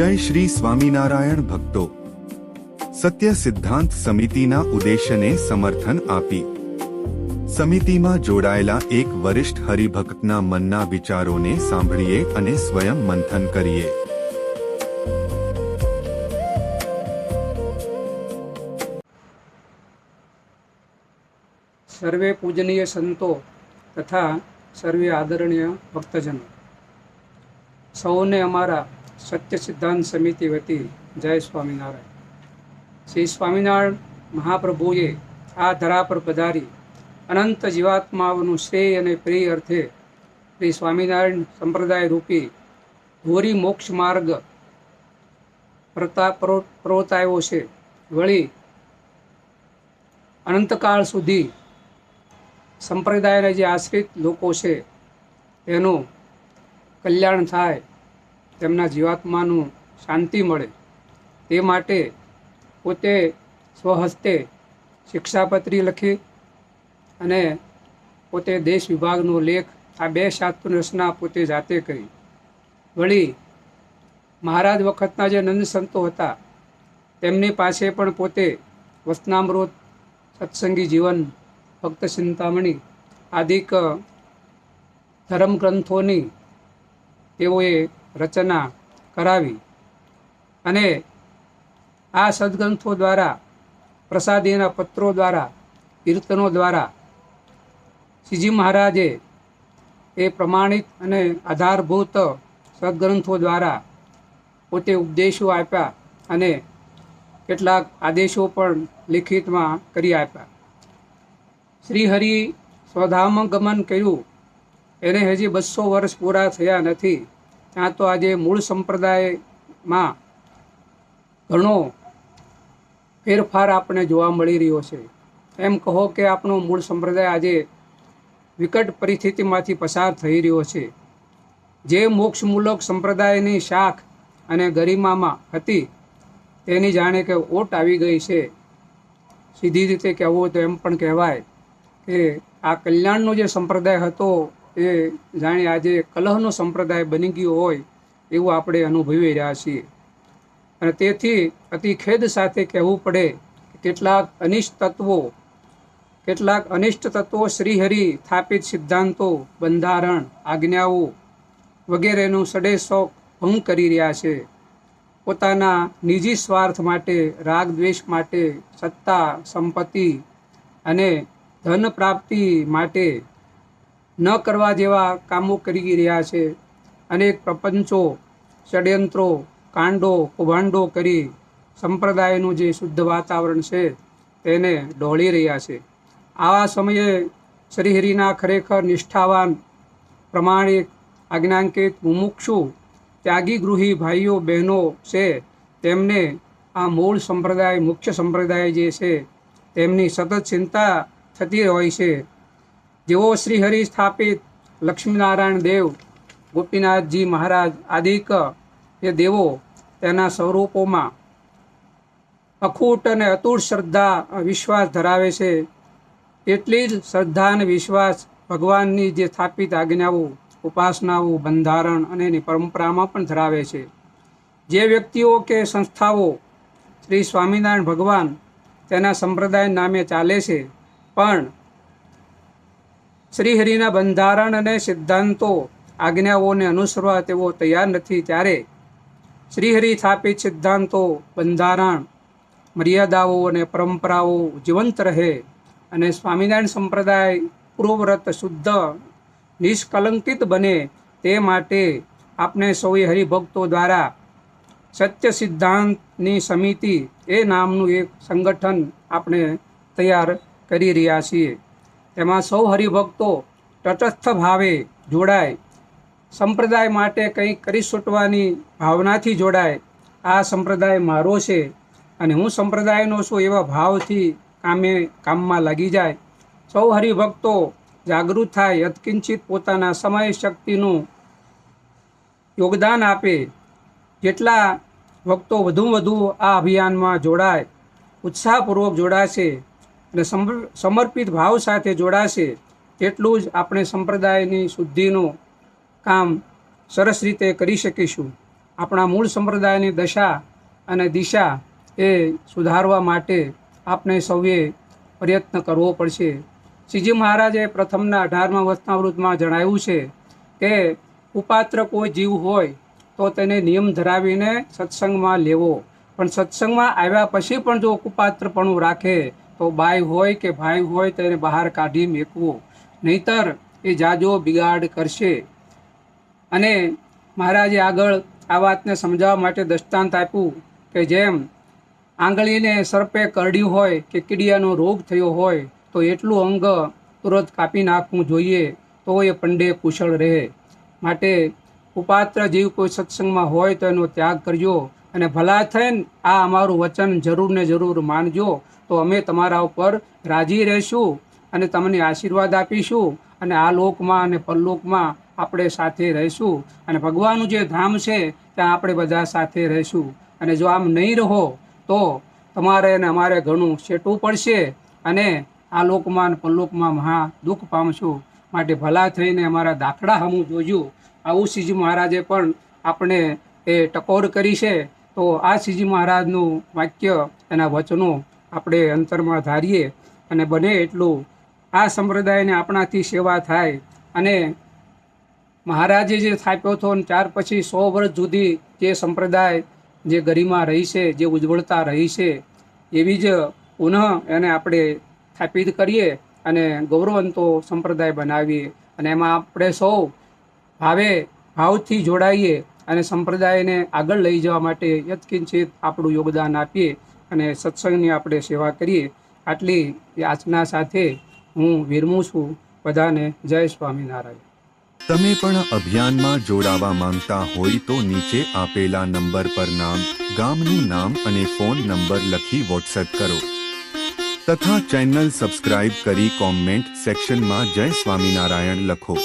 જય શ્રી સ્વામિનારાયણ ભક્તો, સત્ય સિદ્ધાંત સમિતિના ઉદ્દેશ્યને સમર્થન આપી સમિતિમાં જોડાયેલા એક વરિષ્ઠ હરિભક્તના મનના વિચારોને સાંભળીએ અને સ્વયં મંથન કરીએ. સર્વે પૂજનીય સંતો તથા સર્વે આદરણીય ભક્તજનો, સૌને અમારા સત્ય સિદ્ધાંત સમિતિ વતી જય સ્વામિનારાયણ. શ્રી સ્વામિનારાયણ મહાપ્રભુએ આ ધરા પર પધારી અનંત જીવાત્માઓનું શ્રેય અને પ્રિય અર્થે શ્રી સ્વામિનારાયણ સંપ્રદાય રૂપી ઘોરી મોક્ષ માર્ગ પ્રવર્તાવ્યો છે. વળી અનંતકાળ સુધી સંપ્રદાયના જે આશ્રિત લોકો છે તેનું કલ્યાણ થાય, તેમના જીવાત્માનું શાંતિ મળે, તે માટે પોતે સ્વહસ્તે શિક્ષાપત્રી લખી અને પોતે દેશ વિભાગનો લેખ આ 2 શાસ્ત્રોની રચના પોતે જાતે કરી. વળી મહારાજ વખતના જે નંદ સંતો હતા તેમની પાસે પણ પોતે વચનામૃત, સત્સંગી જીવન, ભક્ત ચિંતામણી આદિક ધર્મ ગ્રંથોની તેઓએ રચના કરાવી અને આ સદગ્રંથો દ્વારા, પ્રસાદીના પત્રો દ્વારા, કીર્તનો દ્વારા શ્રીજી મહારાજે એ પ્રમાણિત અને આધારભૂત સદગ્રંથો દ્વારા પોતે ઉપદેશો આપ્યા અને કેટલાક આદેશો પણ લિખિતમાં કરી આપ્યા. શ્રી હરિ સ્વધામ ગમન કર્યું એને હજી 200 વર્ષ પૂરા થયા નથી, ત્યાં તો આજે મૂળ સંપ્રદાયમાં ઘણો ફેરફાર આપણે જોવા મળી રહ્યો છે. એમ કહો કે આપણો મૂળ સંપ્રદાય આજે વિકટ પરિસ્થિતિમાંથી પસાર થઈ રહ્યો છે. જે મોક્ષમૂલક સંપ્રદાયની શાખ અને ગરિમામાં હતી તેની જાણે કે ઓટ આવી ગઈ છે. સીધી રીતે કહેવું તો એમ પણ કહેવાય કે આ કલ્યાણનો જે સંપ્રદાય હતો એ જાણે આજે કલહનો સંપ્રદાય બની ગયો હોય એવું આપણે અનુભવી રહ્યા છીએ. અને તેથી અતિ ખેદ સાથે કહેવું પડે કે કેટલાક અનિષ્ટ તત્વો શ્રીહરિ સ્થાપિત સિદ્ધાંતો, બંધારણ, આજ્ઞાઓ વગેરેનું સડેશોક ભંગ કરી રહ્યા છે. પોતાના નિજી સ્વાર્થ માટે, રાગ દ્વેષ માટે, સત્તા, સંપત્તિ અને ધન પ્રાપ્તિ માટે ન કરવા જેવા કામો કરી રહ્યા છે. અનેક પ્રપંચો, ષડયંત્રો, કાંડો, કૌભાંડો કરી સંપ્રદાયનું જે શુદ્ધ વાતાવરણ છે તેને ડહોળી રહ્યા છે. આવા સમયે શ્રીહરિના ખરેખર નિષ્ઠાવાન, પ્રમાણિક, આજ્ઞાંકિત, મુમુક્ષુ, ત્યાગી ગૃહી ભાઈઓ બહેનો છે તેમને આ મૂળ સંપ્રદાય, મુખ્ય સંપ્રદાય જે છે તેમની સતત ચિંતા થતી હોય છે. જેઓ શ્રીહરિ સ્થાપિત લક્ષ્મીનારાયણ દેવ, ગોપીનાથજી મહારાજ આદિક એ દેવો તેના સ્વરૂપોમાં અખૂટ અને અતૂટ શ્રદ્ધા, વિશ્વાસ ધરાવે છે, એટલી જ શ્રદ્ધા અને વિશ્વાસ ભગવાનની જે સ્થાપિત આજ્ઞાઓ, ઉપાસનાઓ, બંધારણ અને એની પરંપરામાં પણ ધરાવે છે. જે વ્યક્તિઓ કે સંસ્થાઓ શ્રી સ્વામિનારાયણ ભગવાન તેના સંપ્રદાય નામે ચાલે છે પણ શ્રીહરિના બંધારણ અને સિદ્ધાંતો, આજ્ઞાઓને અનુસરવા તેઓ તૈયાર નથી, ત્યારે શ્રીહરિ સ્થાપિત સિદ્ધાંતો, બંધારણ, મર્યાદાઓ અને પરંપરાઓ જીવંત રહે અને સ્વામિનારાયણ સંપ્રદાય પૂર્વવ્રત, શુદ્ધ, નિષ્કલંકિત બને તે માટે આપણે સૌએ હરિભક્તો દ્વારા સત્ય સિદ્ધાંતની સમિતિ એ નામનું એક સંગઠન આપણે તૈયાર કરી રહ્યા છીએ. તેમાં સૌ હરિભક્તો તટસ્થ ભાવે જોડાય, સંપ્રદાય માટે કંઈક કરી છૂટવાની ભાવનાથી જોડાય. આ સંપ્રદાય મારો છે અને હું સંપ્રદાયનો છું એવા ભાવથી કામમાં લાગી જાય. સૌ હરિભક્તો જાગૃત થાય, યત્કિંચિત પોતાના સમય શક્તિનું યોગદાન આપે. જેટલા ભક્તો વધુ આ અભિયાનમાં જોડાય, ઉત્સાહપૂર્વક જોડાશે અને સમર્પિત ભાવ સાથે જોડાશે તેટલું જ આપણે સંપ્રદાયની શુદ્ધિનું કામ સરસ રીતે કરી શકીશું. આપણા મૂળ સંપ્રદાયની દશા અને દિશા એ સુધારવા માટે આપણે સૌએ પ્રયત્ન કરવો પડશે. શ્રીજી મહારાજે પ્રથમના 18મા વચનામૃતમાં જણાવ્યું છે કે કુપાત્ર કોઈ જીવ હોય તો તેને નિયમ ધરાવીને સત્સંગમાં લેવો, પણ સત્સંગમાં આવ્યા પછી પણ જો કુપાત્રપણું રાખે તો બાઈ હોય કે ભાઈ હોય તેને બહાર કાઢી મેકવો, નહીતર એ જાજો બિગાડ કરશે. અને મહારાજે આગળ આ વાતને સમજાવવા માટે દૃષ્ટાંત આપ્યું કે જેમ આંગળીને સર્પે કરડ્યું હોય કે કીડિયાનો રોગ થયો હોય તો એટલું અંગ તુરંત કાપી નાખવું જોઈએ, તો એ પંડે કુશળ રહે. માટે કુપાત્ર જીવ કોઈ સત્સંગમાં હોય તો એનો ત્યાગ કરજો અને ભલા થઈને આ અમારું વચન જરૂર ને જરૂર માનજો, તો અમે તમારા ઉપર રાજી રહીશું અને તમને આશીર્વાદ આપીશું અને આ લોકમાં અને પરલોકમાં આપણે સાથે રહીશું અને ભગવાનનું જે ધામ છે ત્યાં આપણે બધા સાથે રહીશું. અને જો આમ નહીં રહો તો તમારે અને અમારે ઘણું શેટવું પડશે અને આ લોકમાં અને પરલોકમાં મહા દુઃખ પામશું. માટે ભલા થઈને અમારા દાખલા હમું જોજો. આવું શ્રીજી મહારાજે પણ આપણે એ ટકોર કરી છે. તો આ શ્રીજી મહારાજનું વાક્ય, એના વચનો આપણે અંતરમાં ધારીએ અને બને એટલું આ સંપ્રદાયને આપણાથી સેવા થાય. અને મહારાજે જે સ્થાપ્યો હતો અને ત્યાર પછી 100 વર્ષ સુધી જે સંપ્રદાય જે ગરિમા રહી છે, જે ઉજ્જવળતા રહી છે, એવી જ પુનઃ એને આપણે સ્થાપિત કરીએ અને ગૌરવંતો સંપ્રદાય બનાવીએ અને એમાં આપણે સૌ ભાવથી જોડાઈએ અને સંપ્રદાયને આગળ લઈ જવા માટે યત્કિંચિત આપણું યોગદાન આપીએ અને સત્સંગની આપણે સેવા કરીએ. આટલી યાચના સાથે હું વિરમું છું. બધાને જય સ્વામિનારાયણ. તમે પણ અભિયાનમાં જોડાવા માંગતા હોય તો નીચે આપેલા નંબર પર નામ, ગામનું નામ અને ફોન નંબર લખી વોટ્સએપ કરો તથા ચેનલ સબસ્ક્રાઇબ કરી કોમેન્ટ સેક્શનમાં જય સ્વામિનારાયણ લખો.